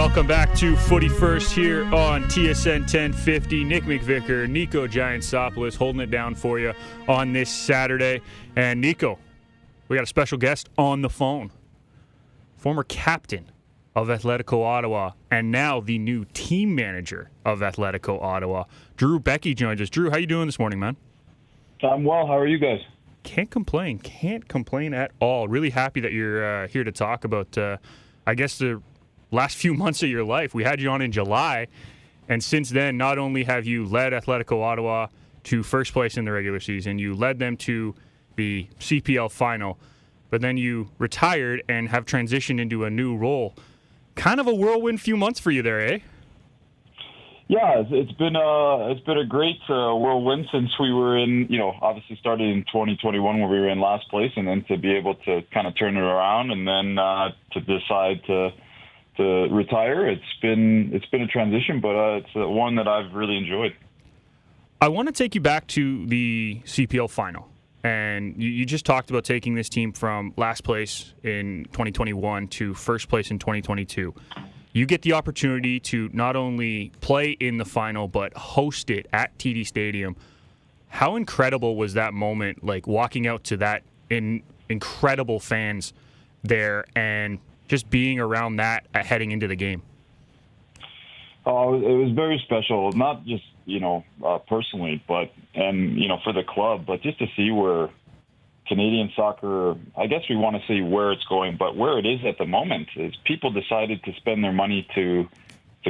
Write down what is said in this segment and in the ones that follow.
Welcome back to Footy First here on TSN 1050. Nick McVicker, Nico Giantsopoulos holding it down for you on this Saturday. And Nico, we got a special guest on the phone. Former captain of Atletico Ottawa and now the new team manager of Atletico Ottawa. Drew Beckie joins us. Drew, how you doing this morning, man? I'm well. How are you guys? Can't complain. Can't complain at all. Really happy that you're here to talk about, I guess, the last few months of your life. We had you on in July, and since then, not only have you led Atletico Ottawa to first place in the regular season, you led them to the CPL final, but then you retired and have transitioned into a new role. Kind of a whirlwind few months for you there, eh? Yeah, it's been a great whirlwind since we were in, obviously started in 2021 where we were in last place, and then to be able to kind of turn it around and then to decide to retire. It's been a transition, but it's one that I've really enjoyed. I want to take you back to the CPL final. And you just talked about taking this team from last place in 2021 to first place in 2022. You get the opportunity to not only play in the final, but host it at TD Stadium. How incredible was that moment, like walking out to that incredible fans there and just being around that heading into the game? Oh, it was very special, not just, personally, but, for the club, but just to see where Canadian soccer, I guess we want to see where it's going, but where it is at the moment is people decided to spend their money to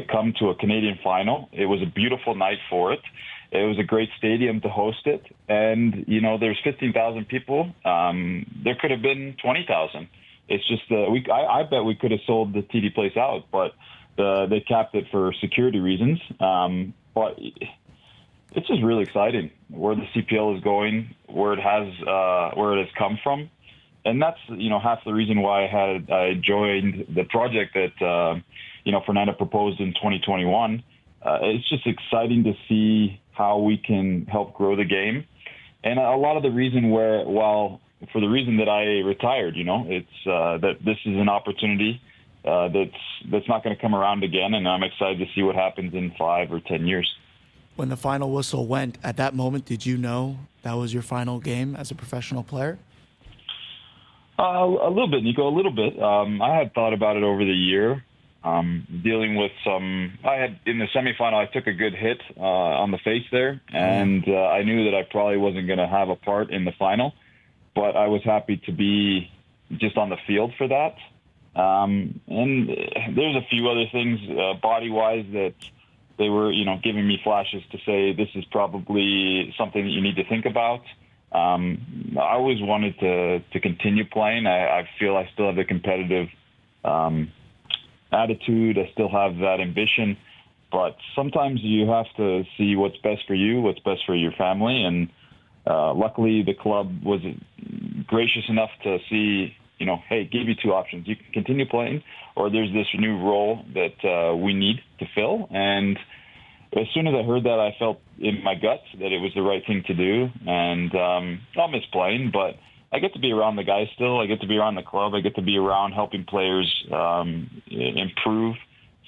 come to a Canadian final. It was a beautiful night for it. It was a great stadium to host it. And, there's 15,000 people. There could have been 20,000. It's just I bet we could have sold the TD place out, but they capped it for security reasons. But it's just really exciting where the CPL is going, where it has come from, and that's half the reason why I joined the project that Fernanda proposed in 2021. It's just exciting to see how we can help grow the game, and a lot of the reason for the reason that I retired, it's that this is an opportunity that's not going to come around again, and I'm excited to see what happens in 5 or 10 years. When the final whistle went, at that moment, did you know that was your final game as a professional player? A little bit, Nico, a little bit. I had thought about it over the year, dealing with in the semifinal, I took a good hit on the face there, and I knew that I probably wasn't going to have a part in the final. But I was happy to be just on the field for that. And there's a few other things body-wise that they were, giving me flashes to say this is probably something that you need to think about. I always wanted to continue playing. I feel I still have the competitive attitude. I still have that ambition. But sometimes you have to see what's best for you, what's best for your family, and luckily, the club was gracious enough to see, hey, give you two options. You can continue playing, or there's this new role that we need to fill. And as soon as I heard that, I felt in my gut that it was the right thing to do. And I'll miss playing, but I get to be around the guys still. I get to be around the club. I get to be around helping players improve,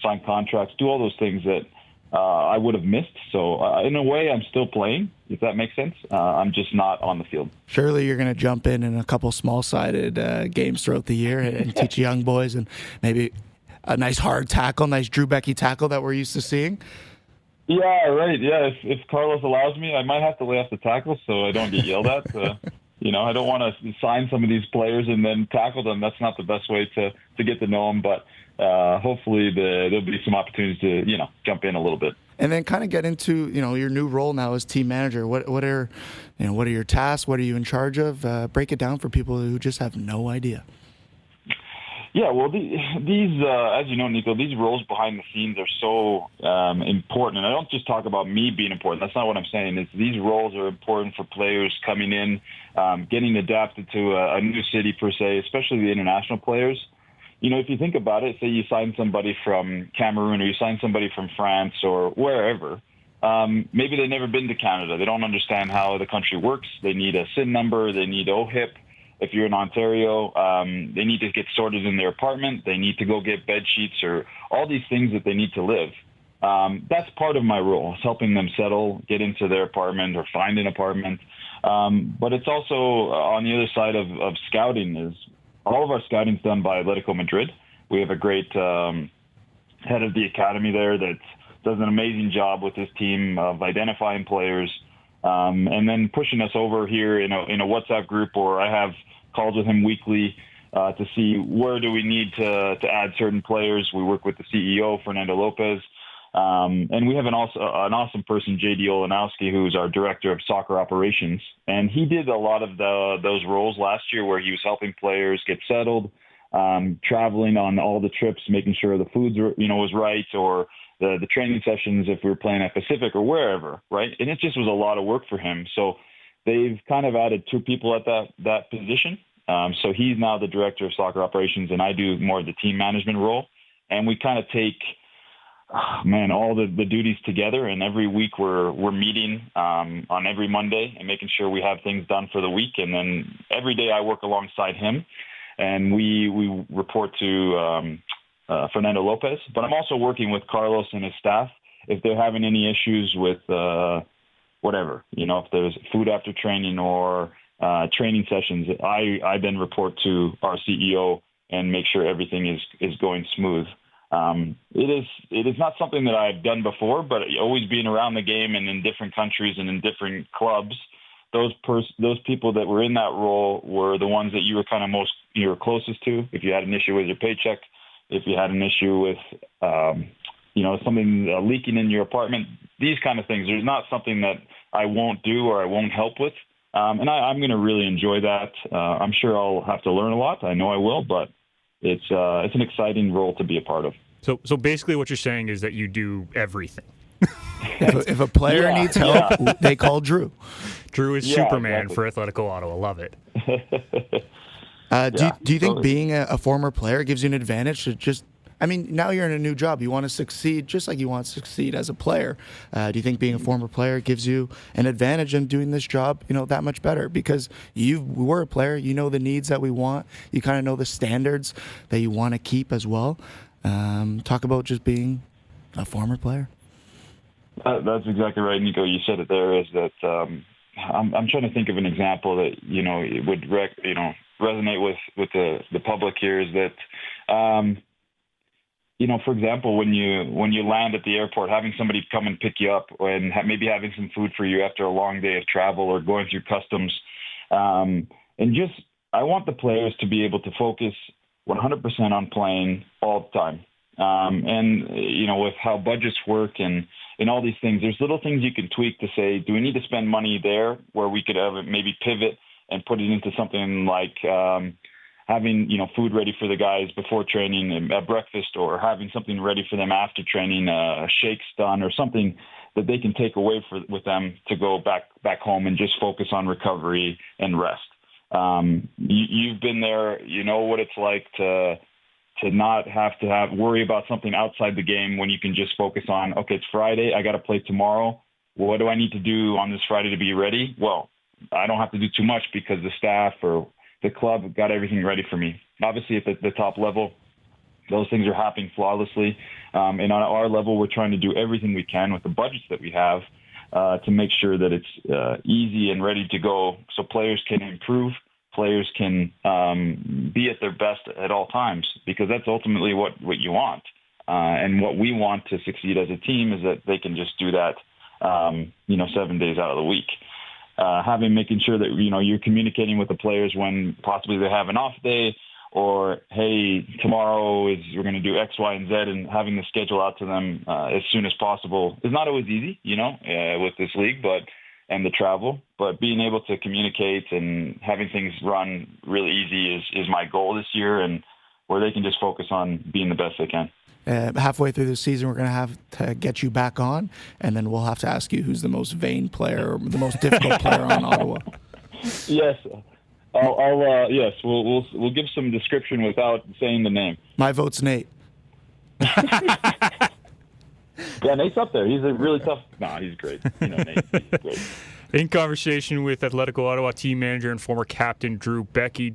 sign contracts, do all those things that I would have missed. So in a way, I'm still playing, if that makes sense. I'm just not on the field. Surely you're going to jump in a couple small-sided games throughout the year and teach young boys, and maybe a nice hard tackle, nice Drew Beckie tackle that we're used to seeing. Yeah, right. Yeah, if Carlos allows me, I might have to lay off the tackle so I don't get yelled at. I don't want to sign some of these players and then tackle them. That's not the best way to get to know them, but hopefully there'll be some opportunities to, jump in a little bit. And then kind of get into, your new role now as team manager. What are your tasks? What are you in charge of? Break it down for people who just have no idea. Yeah, well, these, as you know, Nico, these roles behind the scenes are so important. And I don't just talk about me being important. That's not what I'm saying. It's these roles are important for players coming in, getting adapted to a new city per se, especially the international players. If you think about it, say you sign somebody from Cameroon or you sign somebody from France or wherever, maybe they've never been to Canada. They don't understand how the country works. They need a SIN number. They need OHIP. if you're in Ontario, they need to get sorted in their apartment. They need to go get bed sheets or all these things that they need to live. That's part of my role, is helping them settle, get into their apartment or find an apartment. But it's also on the other side of scouting is all of our scouting is done by Atletico Madrid. We have a great head of the academy there that does an amazing job with his team of identifying players and then pushing us over here in a WhatsApp group, or I have calls with him weekly to see where do we need to add certain players. We work with the CEO, Fernando Lopez. And we have an awesome person, J.D. Olenowski, who's our director of soccer operations. And he did a lot of those roles last year where he was helping players get settled, traveling on all the trips, making sure the food was right, or the training sessions if we were playing at Pacific or wherever, right? And it just was a lot of work for him. So they've kind of added 2 people at that position. So he's now the director of soccer operations, and I do more of the team management role. And we kind of take all the duties together, and every week we're meeting on every Monday and making sure we have things done for the week. And then every day I work alongside him, and we report to Fernando Lopez. But I'm also working with Carlos and his staff if they're having any issues with whatever, if there's food after training or training sessions. I then report to our CEO and make sure everything is going smooth. It is not something that I've done before, but always being around the game and in different countries and in different clubs, those people that were in that role were the ones that you were you were closest to. If you had an issue with your paycheck, if you had an issue with, something leaking in your apartment, these kind of things. There's not something that I won't do or I won't help with. And I'm going to really enjoy that. I'm sure I'll have to learn a lot. I know I will, but it's an exciting role to be a part of. So basically what you're saying is that you do everything. If a player needs help, they call Drew. Drew is Superman for Atletico Ottawa. Love it. Do you think being a former player gives you an advantage to just, now you're in a new job. You want to succeed just like you want to succeed as a player. Do you think being a former player gives you an advantage in doing this job, that much better? Because you were a player, you know the needs that we want. You kind of know the standards that you want to keep as well. Talk about just being a former player. That's exactly right, Nico. You said it there. Is that I'm trying to think of an example that it would resonate with the public here. Is that for example, when you land at the airport, having somebody come and pick you up and maybe having some food for you after a long day of travel or going through customs, and just I want the players to be able to focus 100% on playing all the time. And with how budgets work and all these things, there's little things you can tweak to say, do we need to spend money there where we could have it maybe pivot and put it into something like having, food ready for the guys before training at breakfast, or having something ready for them after training, shakes done, or something that they can take away with them to go back home and just focus on recovery and rest. You've been there, you know what it's like to not have to worry about something outside the game when you can just focus on, okay, it's Friday, I got to play tomorrow. What do I need to do on this Friday to be ready? Well, I don't have to do too much because the staff or the club got everything ready for me. Obviously, at the top level, those things are happening flawlessly. And on our level, we're trying to do everything we can with the budgets that we have to make sure that it's easy and ready to go so players can improve, players can be at their best at all times, because that's ultimately what you want. And what we want to succeed as a team is that they can just do that, 7 days out of the week. Making sure that, you're communicating with the players when possibly they have an off day, or, hey, tomorrow we're going to do X, Y, and Z, and having the schedule out to them as soon as possible is not always easy, with this league, and the travel, but being able to communicate and having things run really easy is my goal this year, and where they can just focus on being the best they can. Halfway through the season, we're going to have to get you back on, and then we'll have to ask you who's the most vain player or the most difficult player on Ottawa. Yes. Yes, we'll give some description without saying the name. My vote's Nate. Yeah, Nate's up there. He's a really tough. He's great. Nate, he's great. In conversation with Atletico Ottawa team manager and former captain Drew Beckie.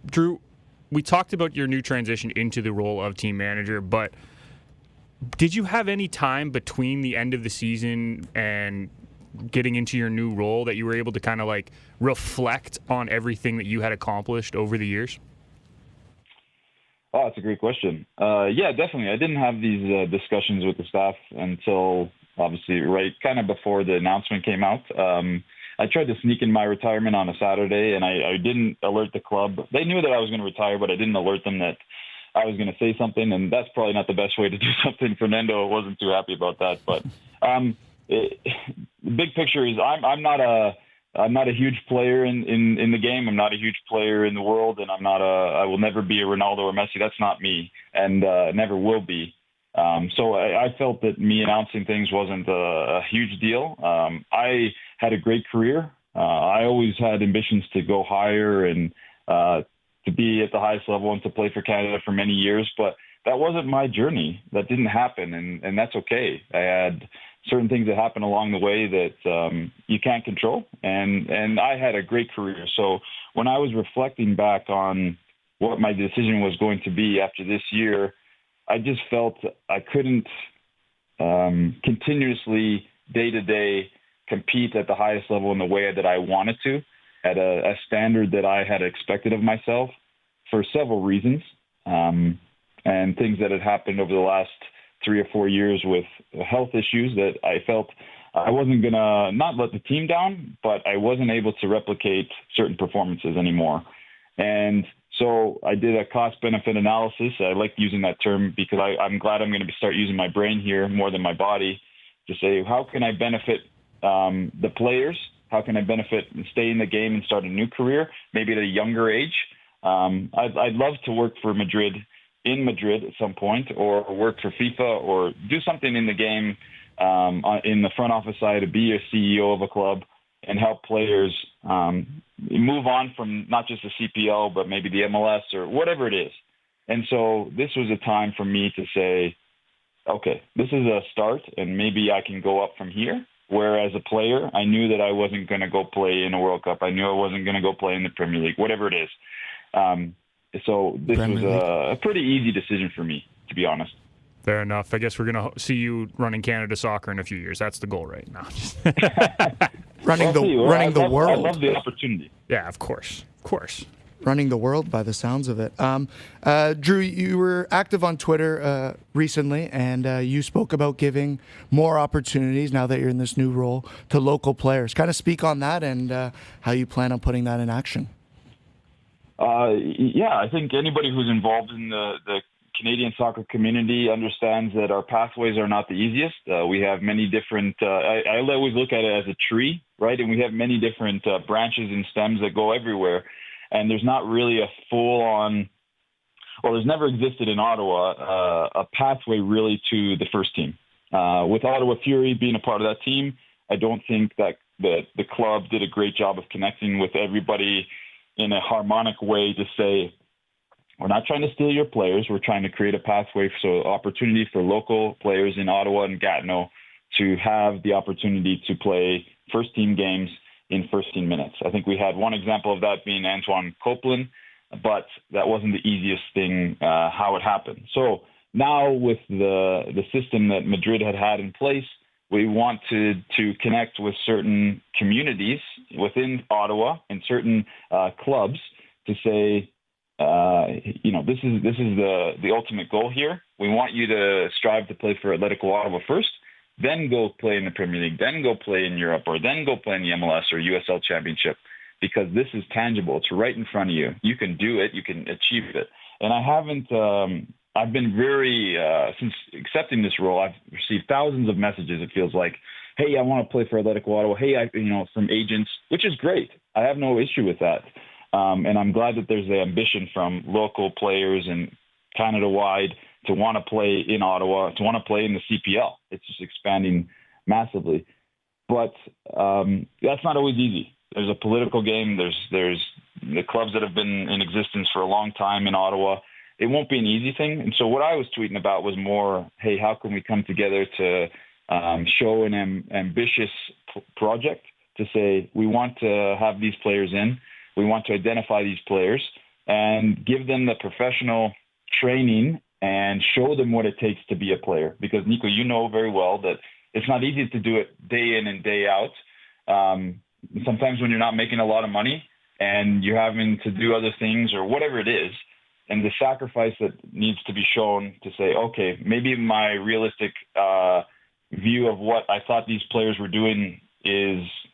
Drew, we talked about your new transition into the role of team manager, but did you have any time between the end of the season and getting into your new role that you were able to kind of like reflect on everything that you had accomplished over the years? Oh, that's a great question. Yeah, definitely. I didn't have these discussions with the staff until obviously right kind of before the announcement came out. I tried to sneak in my retirement on a Saturday, and I didn't alert the club. They knew that I was going to retire, but I didn't alert them that I was going to say something, and that's probably not the best way to do something. Fernando wasn't too happy about that, but the big picture is I'm not a huge player in the game. I'm not a huge player in the world, and I will never be a Ronaldo or Messi. That's not me, and never will be. So I felt that me announcing things wasn't a huge deal. I had a great career. I always had ambitions to go higher and to be at the highest level and to play for Canada for many years, but that wasn't my journey. That didn't happen, and that's okay. I had certain things that happened along the way that you can't control, and I had a great career. So when I was reflecting back on what my decision was going to be after this year, I just felt I couldn't continuously, day-to-day, compete at the highest level in the way that I wanted to, at a standard that I had expected of myself for several reasons, and things that had happened over the last 3 or 4 years with health issues that I felt I wasn't going to not let the team down, but I wasn't able to replicate certain performances anymore. And so I did a cost-benefit analysis. I like using that term because I'm glad I'm going to start using my brain here more than my body to say, how can I benefit the players? How can I benefit and stay in the game and start a new career, maybe at a younger age? I'd love to work for Madrid at some point, or work for FIFA, or do something in the game in the front office side, to be a CEO of a club and help players move on from not just the CPL, but maybe the MLS or whatever it is. And so this was a time for me to say, okay, this is a start, and maybe I can go up from here. Whereas a player, I knew that I wasn't going to go play in a World Cup. I knew I wasn't going to go play in the Premier League, whatever it is. So this was a pretty easy decision for me, to be honest. Fair enough. I guess we're going to see you running Canada soccer in a few years. That's the goal right now. running the world. I love the opportunity. Yeah, of course. Running the world by the sounds of it. Drew, you were active on Twitter recently, and you spoke about giving more opportunities now that you're in this new role to local players. Kind of speak on that and how you plan on putting that in action. Yeah, I think anybody who's involved in the Canadian soccer community understands that our pathways are not the easiest. We have many different, I always look at it as a tree, right? And we have many different branches and stems that go everywhere. And there's not really a full-on, well, there's never existed in Ottawa a pathway really to the first team. With Ottawa Fury being a part of that team, I don't think that the club did a great job of connecting with everybody in a harmonic way to say, we're not trying to steal your players. We're trying to create a pathway, so opportunity for local players in Ottawa and Gatineau to have the opportunity to play first-team games in first 15 minutes. I think we had one example of that being Antoine Copeland, but that wasn't the easiest thing how it happened. So now with the system that Madrid had in place, we wanted to connect with certain communities within Ottawa and certain clubs to say, this is the ultimate goal here. We want you to strive to play for Atletico Ottawa first, then go play in the Premier League, then go play in Europe, or then go play in the MLS or USL Championship, because this is tangible. It's right in front of you. You can do it. You can achieve it. And I haven't I've been very, since accepting this role, I've received thousands of messages, it feels like, hey, I want to play for Atletico Ottawa. Hey, from agents, which is great. I have no issue with that. And I'm glad that there's the ambition from local players and Canada-wide to want to play in Ottawa, to want to play in the CPL. It's just expanding massively. But that's not always easy. There's a political game. There's the clubs that have been in existence for a long time in Ottawa. It won't be an easy thing. And so what I was tweeting about was more, hey, how can we come together to show an ambitious project to say, we want to have these players in. We want to identify these players and give them the professional training and show them what it takes to be a player. Because, Nico, you know very well that it's not easy to do it day in and day out. Sometimes when you're not making a lot of money and you're having to do other things or whatever it is, and the sacrifice that needs to be shown to say, okay, maybe my realistic view of what I thought these players were doing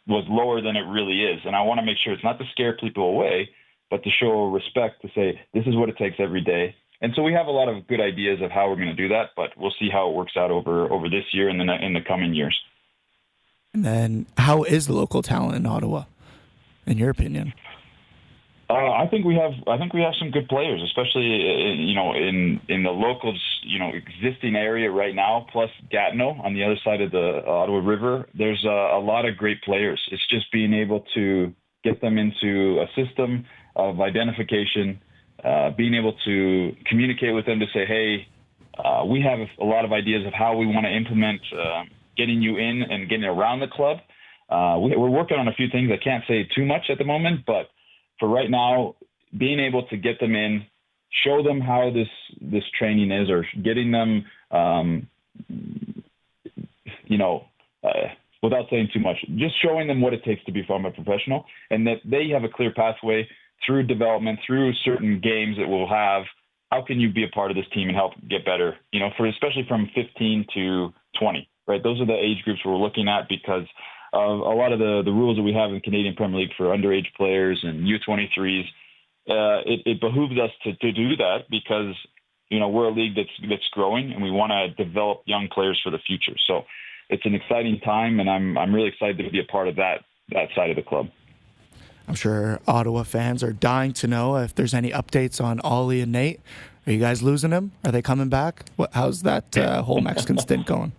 was lower than it really is. And I want to make sure it's not to scare people away, but to show respect, to say, this is what it takes every day. And so we have a lot of good ideas of how we're going to do that, but we'll see how it works out over this year and in the coming years. And then how is the local talent in Ottawa, in your opinion? I think we have some good players, especially in the local existing area right now. Plus Gatineau on the other side of the Ottawa River, there's a lot of great players. It's just being able to get them into a system of identification, being able to communicate with them to say, hey, we have a lot of ideas of how we want to implement getting you in and getting around the club. We're working on a few things. I can't say too much at the moment, but for right now, being able to get them in, show them how this training is, or getting them, without saying too much, just showing them what it takes to become a professional, and that they have a clear pathway through development, through certain games that we'll have. How can you be a part of this team and help get better? Especially from 15 to 20, right? Those are the age groups we're looking at because of a lot of the rules that we have in Canadian Premier League for underage players and U23s. It behooves us to do that because, we're a league that's growing and we want to develop young players for the future. So it's an exciting time, and I'm really excited to be a part of that side of the club. I'm sure Ottawa fans are dying to know if there's any updates on Ollie and Nate. Are you guys losing them? Are they coming back? How's that whole Mexican stint going?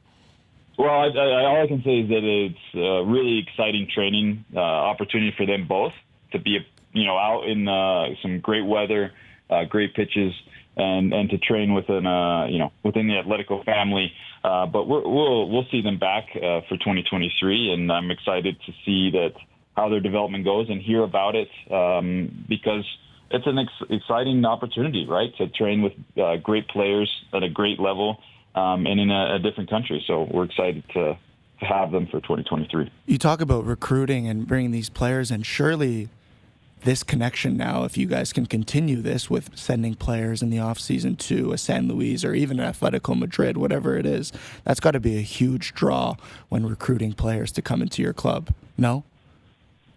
Well, all I can say is that it's a really exciting training opportunity for them both to be, out in some great weather, great pitches, and to train within the Atletico family. But we'll see them back for 2023, and I'm excited to see how their development goes and hear about it because it's an exciting opportunity, right, to train with great players at a great level. And in a different country. So we're excited to have them for 2023. You talk about recruiting and bringing these players in. Surely this connection now, if you guys can continue this with sending players in the offseason to a San Luis or even an Atletico Madrid, whatever it is, that's got to be a huge draw when recruiting players to come into your club. No?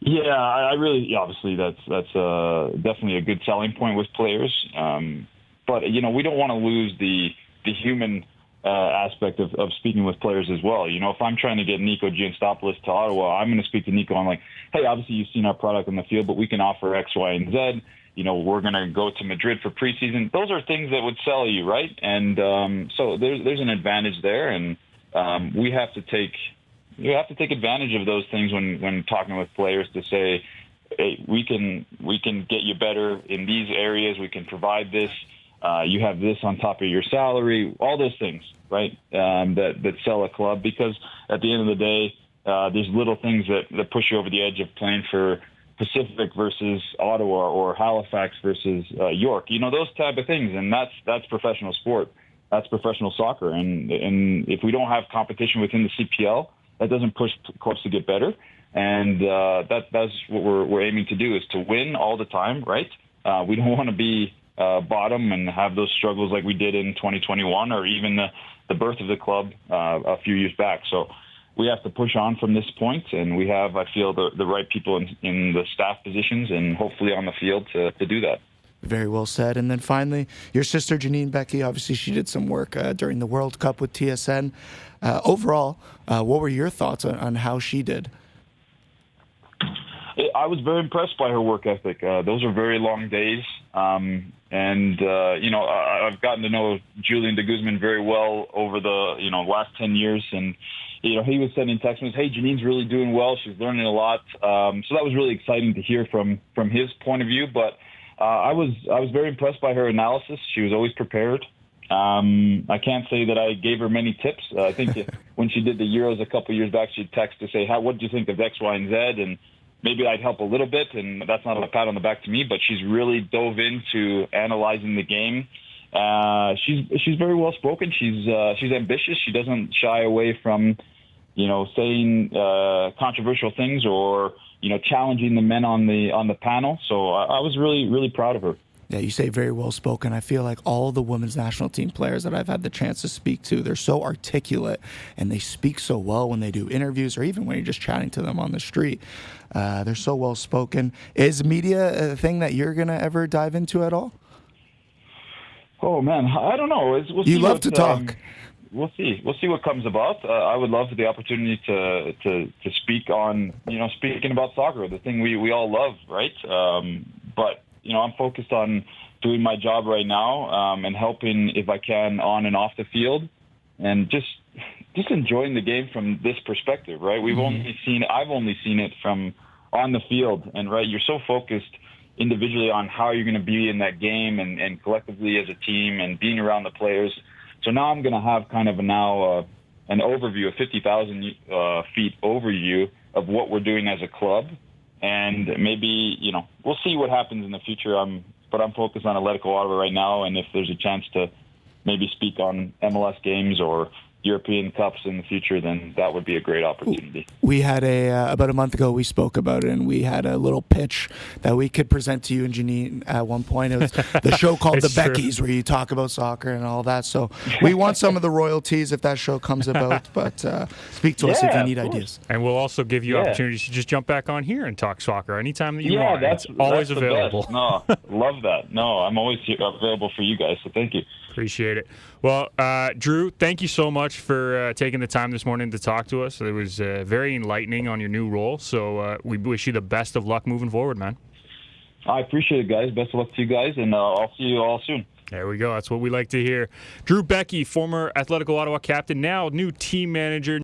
Yeah, I really, obviously that's definitely a good selling point with players. But, we don't want to lose the human aspect of speaking with players as well. If I'm trying to get Nico Gianstopoulos to Ottawa, I'm going to speak to Nico. I'm like, hey, obviously you've seen our product on the field, but we can offer X, Y, and Z. We're going to go to Madrid for preseason. Those are things that would sell you, right? And so there's an advantage there, and you have to take advantage of those things when talking with players to say, hey, we can get you better in these areas. We can provide this. You have this on top of your salary, all those things, right, that sell a club. Because at the end of the day, there's little things that push you over the edge of playing for Pacific versus Ottawa or Halifax versus York. Those type of things, and that's professional sport. That's professional soccer. And if we don't have competition within the CPL, that doesn't push clubs to get better. And that's what we're aiming to do, is to win all the time, right? We don't want to be bottom and have those struggles like we did in 2021 or even the birth of the club a few years back. So we have to push on from this point, and we have, I feel, the right people in the staff positions and hopefully on the field to do that. Very well said. And then finally, your sister Janine Beckie, obviously she did some work during the World Cup with TSN. Overall, what were your thoughts on how she did? I was very impressed by her work ethic. Those are very long days. I've gotten to know Julian de Guzman very well over the, last 10 years. And, he was sending text messages, hey, Janine's really doing well. She's learning a lot. So that was really exciting to hear from his point of view. But I was very impressed by her analysis. She was always prepared. I can't say that I gave her many tips. I think when she did the Euros a couple years back, she'd text to say, what did you think of X, Y, and Z? And maybe I'd help a little bit, and that's not a pat on the back to me, but she's really dove into analyzing the game. She's very well spoken. She's ambitious. She doesn't shy away from, saying controversial things or challenging the men on the panel. So I was really, really proud of her. Yeah, you say very well spoken. I feel like all the women's national team players that I've had the chance to speak to, they're so articulate and they speak so well when they do interviews or even when you're just chatting to them on the street. They're so well spoken. Is media a thing that you're going to ever dive into at all? Oh, man, I don't know. You love to talk. We'll see. We'll see what comes about. I would love the opportunity to speak on, speaking about soccer, the thing we all love, right? But I'm focused on doing my job right now and helping, if I can, on and off the field, and just enjoying the game from this perspective, right? I've only seen it from on the field, and right, you're so focused individually on how you're going to be in that game and collectively as a team and being around the players. So now I'm going to have kind of an overview, a 50,000 feet overview of what we're doing as a club. And maybe, we'll see what happens in the future. But I'm focused on Atletico Ottawa right now. And if there's a chance to maybe speak on MLS games or European Cups in the future, then that would be a great opportunity. We had about a month ago, we spoke about it, and we had a little pitch that we could present to you and Janine at one point. It was the show called The Beckies, where you talk about soccer and all that. So we want some of the royalties if that show comes about, but speak to us if you need ideas. And we'll also give you opportunities to just jump back on here and talk soccer anytime that you want. That's always that's available. No, love that. No, I'm always available for you guys, so thank you. Appreciate it. Well, Drew, thank you so much for taking the time this morning to talk to us. It was very enlightening on your new role, so we wish you the best of luck moving forward, man. I appreciate it, guys. Best of luck to you guys, and I'll see you all soon. There we go. That's what we like to hear. Drew Beckie, former Atletico Ottawa captain, now new team manager.